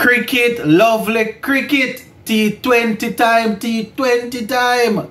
Cricket, lovely cricket. T20 time, T20 time.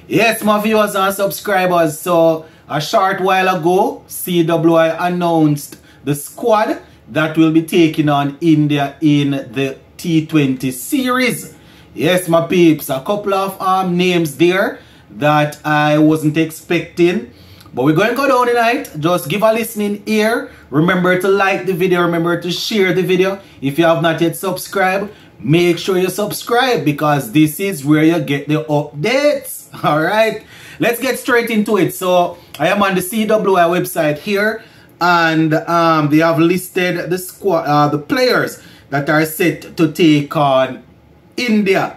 Yes, my viewers and subscribers. So, a short while ago, CWI announced the squad that will be taking on India in the T20 series. Yes, my peeps, a couple of names there that I wasn't expecting. But we're going to go down tonight. Just give a listening ear. Remember to like the video. Remember to share the video. If you have not yet subscribed, make sure you subscribe because this is where you get the updates. Alright, let's get straight into it. So I am on the CWI website here, and they have listed the squad, the players that are set to take on India.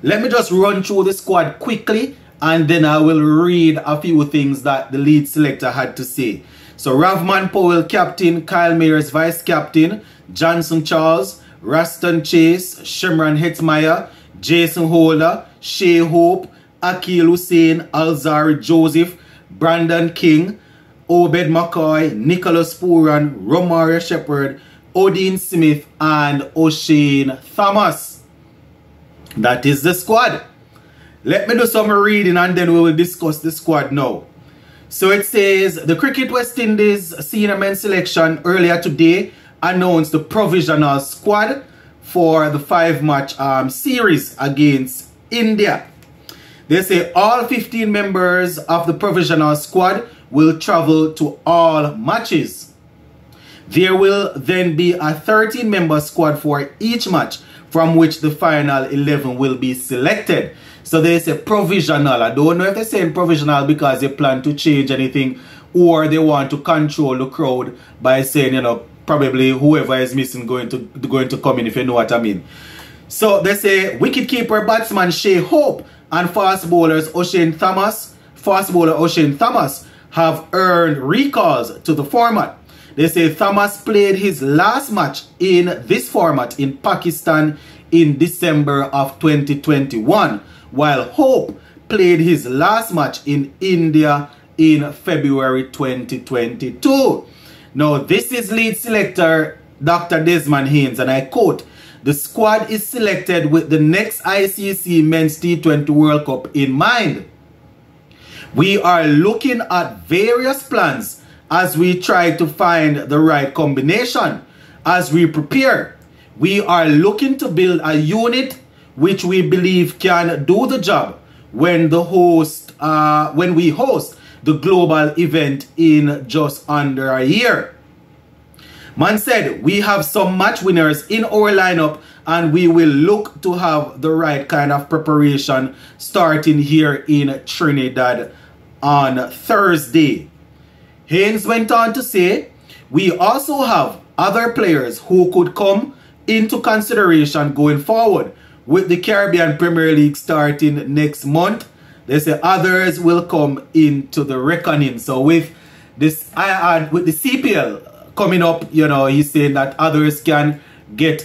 Let me just run through the squad quickly, and then I will read a few things that the lead selector had to say. So Ravman Powell captain, Kyle Mayers vice captain, Johnson Charles, Raston Chase, Shimran Hetmeyer, Jason Holder, Shea Hope, Akil Hussain, Alzari Joseph, Brandon King, Obed McCoy, Nicholas Pooran, Romario Shepherd, Odin Smith, and O'Shane Thomas. That is the squad. Let me do some reading and then we will discuss the squad now. So it says, the Cricket West Indies senior men selection earlier today announced the provisional squad for the 5-match series against India. They say all 15 members of the provisional squad will travel to all matches. There will then be a 13-member squad for each match, from which the final 11 will be selected. So they say provisional. I don't know if they're saying provisional because they plan to change anything, or they want to control the crowd by saying, you know, probably whoever is missing going to come in, if you know what I mean. So they say wicketkeeper batsman Shea Hope and fast bowler O'Shane Thomas have earned recalls to the format. They say Thomas played his last match in this format in Pakistan in December of 2021, while Hope played his last match in India in February 2022. Now, this is lead selector Dr. Desmond Haynes, and I quote, "The squad is selected with the next ICC Men's T20 World Cup in mind. We are looking at various plans as we try to find the right combination. As we prepare, we are looking to build a unit which we believe can do the job when we host the global event in just under a year." Man said, "We have some match winners in our lineup and we will look to have the right kind of preparation starting here in Trinidad on Thursday." Haynes went on to say, "We also have other players who could come into consideration going forward. With the Caribbean Premier League starting next month, they say others will come into the reckoning." So with this, with the CPL coming up, you know, he's saying that others can get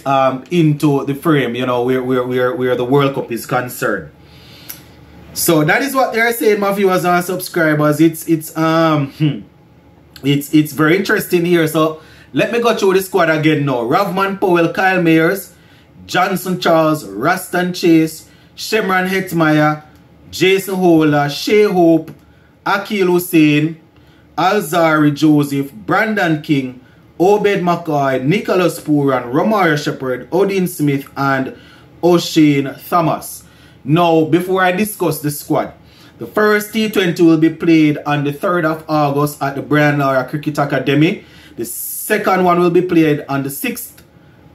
into the frame, you know, where the World Cup is concerned. So that is what they're saying, my viewers and subscribers. It's very interesting here. So let me go through the squad again now. Ravman Powell, Kyle Mayers, Johnson Charles, Raston Chase, Shimran Hetmeyer, Jason Holder, Shea Hope, Akil Hussain, Alzari Joseph, Brandon King, Obed McCoy, Nicholas Pooran, Romario Shepherd, Odin Smith, and O'Shane Thomas. Now, before I discuss the squad, the first T20 will be played on the 3rd of August at the Brian Lara Cricket Academy. The second one will be played on the 6th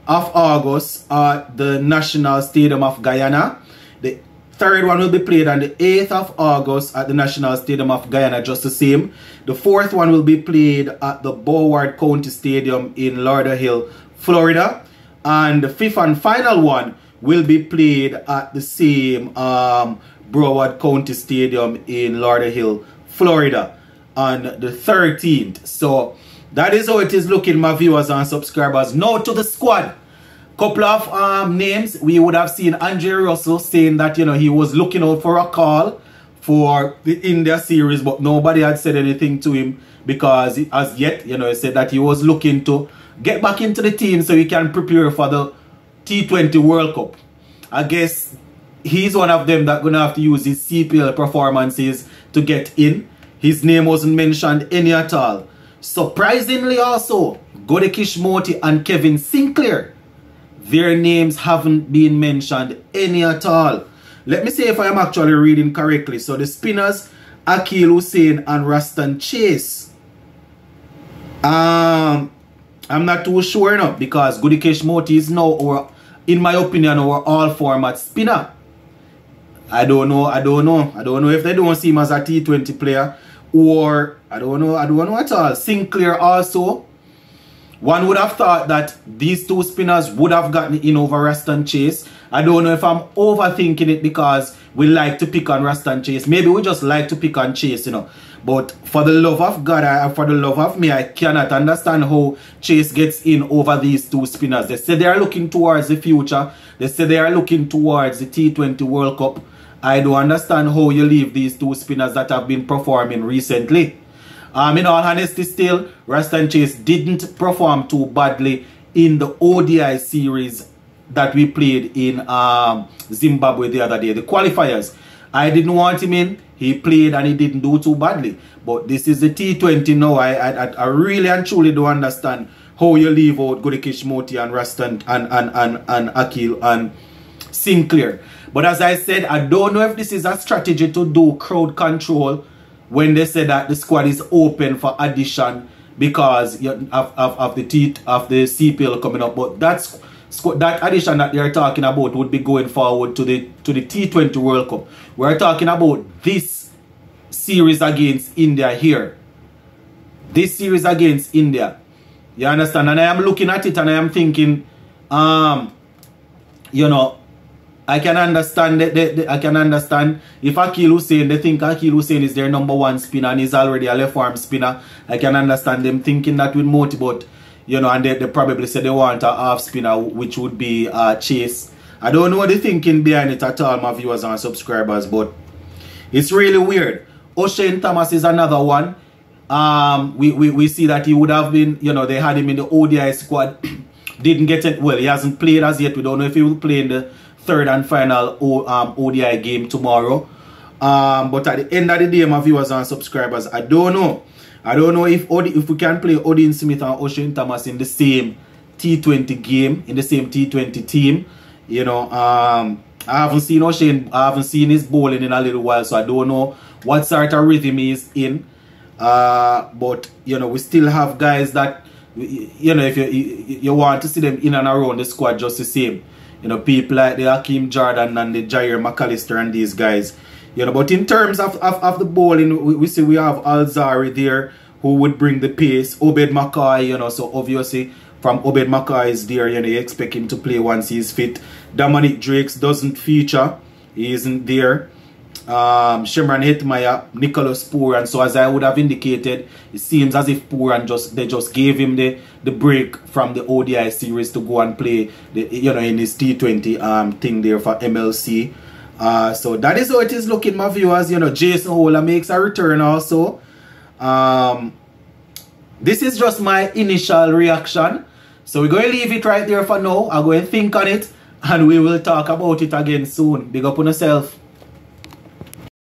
of August at the National Stadium of Guyana. The third one will be played on the 8th of August at the National Stadium of Guyana, just the same. The fourth one will be played at the Broward County Stadium in Lauderhill, Florida. And the fifth and final one will be played at the same Broward County Stadium in Lauderhill, Florida on the 13th. So that is how it is looking, my viewers and subscribers. Now to the squad. Couple of names. We would have seen Andre Russell saying that, you know, he was looking out for a call for the India series, but nobody had said anything to him because as yet, you know, he said that he was looking to get back into the team so he can prepare for the T20 World Cup. I guess he's one of them that gonna have to use his CPL performances to get in. His name wasn't mentioned any at all. Surprisingly also, Gode Kishmoti and Kevin Sinclair, their names haven't been mentioned any at all. Let me see if I am actually reading correctly. So the spinners, Akil Hussain and Rastan Chase. I'm not too sure now because Gode Kishmoti is now, in my opinion, our all-format spinner. I don't know if they don't see him as a T20 player, or I don't know at all. Sinclair also, one would have thought that these two spinners would have gotten in over Rastan Chase. I don't know if I'm overthinking it because we like to pick on Rastan Chase. Maybe we just like to pick on Chase, you know. But for the love of God, for the love of me, I cannot understand how Chase gets in over these two spinners. They say they are looking towards the future. They say they are looking towards the T20 World Cup. I don't understand how you leave these two spinners that have been performing recently. In all honesty still, Rastan Chase didn't perform too badly in the ODI series that we played in Zimbabwe the other day, the qualifiers. I didn't want him in. He played and he didn't do too badly. But this is the T20 now. I really and truly don't understand how you leave out Gode Kishmoti and Rastan and Akil and Sinclair. But as I said, I don't know if this is a strategy to do crowd control when they say that the squad is open for addition because of the CPL coming up. But that addition that they're talking about would be going forward to the T20 World Cup. We're talking about this series against India here. This series against India. You understand? And I am looking at it and I am thinking, you know, I can understand I can understand if Akil Hussain, they think Akil Hussain is their #1 spinner and he's already a left arm spinner. I can understand them thinking that with Moti, but you know, and they probably say they want a half spinner, which would be Chase. I don't know what they're thinking behind it at all, my viewers and subscribers, but it's really weird. O'Shane Thomas is another one. We see that he would have been, you know, they had him in the ODI squad. Didn't get it. Well, he hasn't played as yet. We don't know if he will play in the third and final ODI game tomorrow. But at the end of the day, my viewers and subscribers, I don't know. I don't know if we can play Odin Smith and O'Shane Thomas in the same T20 game, in the same T20 team. You know, I haven't seen O'Shane, I haven't seen his bowling in a little while, so I don't know what sort of rhythm he is in. But, you know, we still have guys that, you know, if you want to see them in and around the squad just the same. You know, people like the Hakeem Jordan and the Jair McAllister and these guys. You know, but in terms of the bowling, we see we have Alzari there who would bring the pace. Obed McCoy, you know, so obviously from Obed McCoy is there, you know, you expect him to play once he's fit. Dominic Drakes doesn't feature. He isn't there. Shimran Hetmaya, Nicholas Pooran. So as I would have indicated, it seems as if Pooran they just gave him the break from the ODI series to go and play you know, in his T20 thing there for MLC. So that is how it is looking, my viewers. You know, Jason Hola makes a return also. This is just my initial reaction. So we're going to leave it right there for now. I'm going to think on it and we will talk about it again soon. Big up on yourself.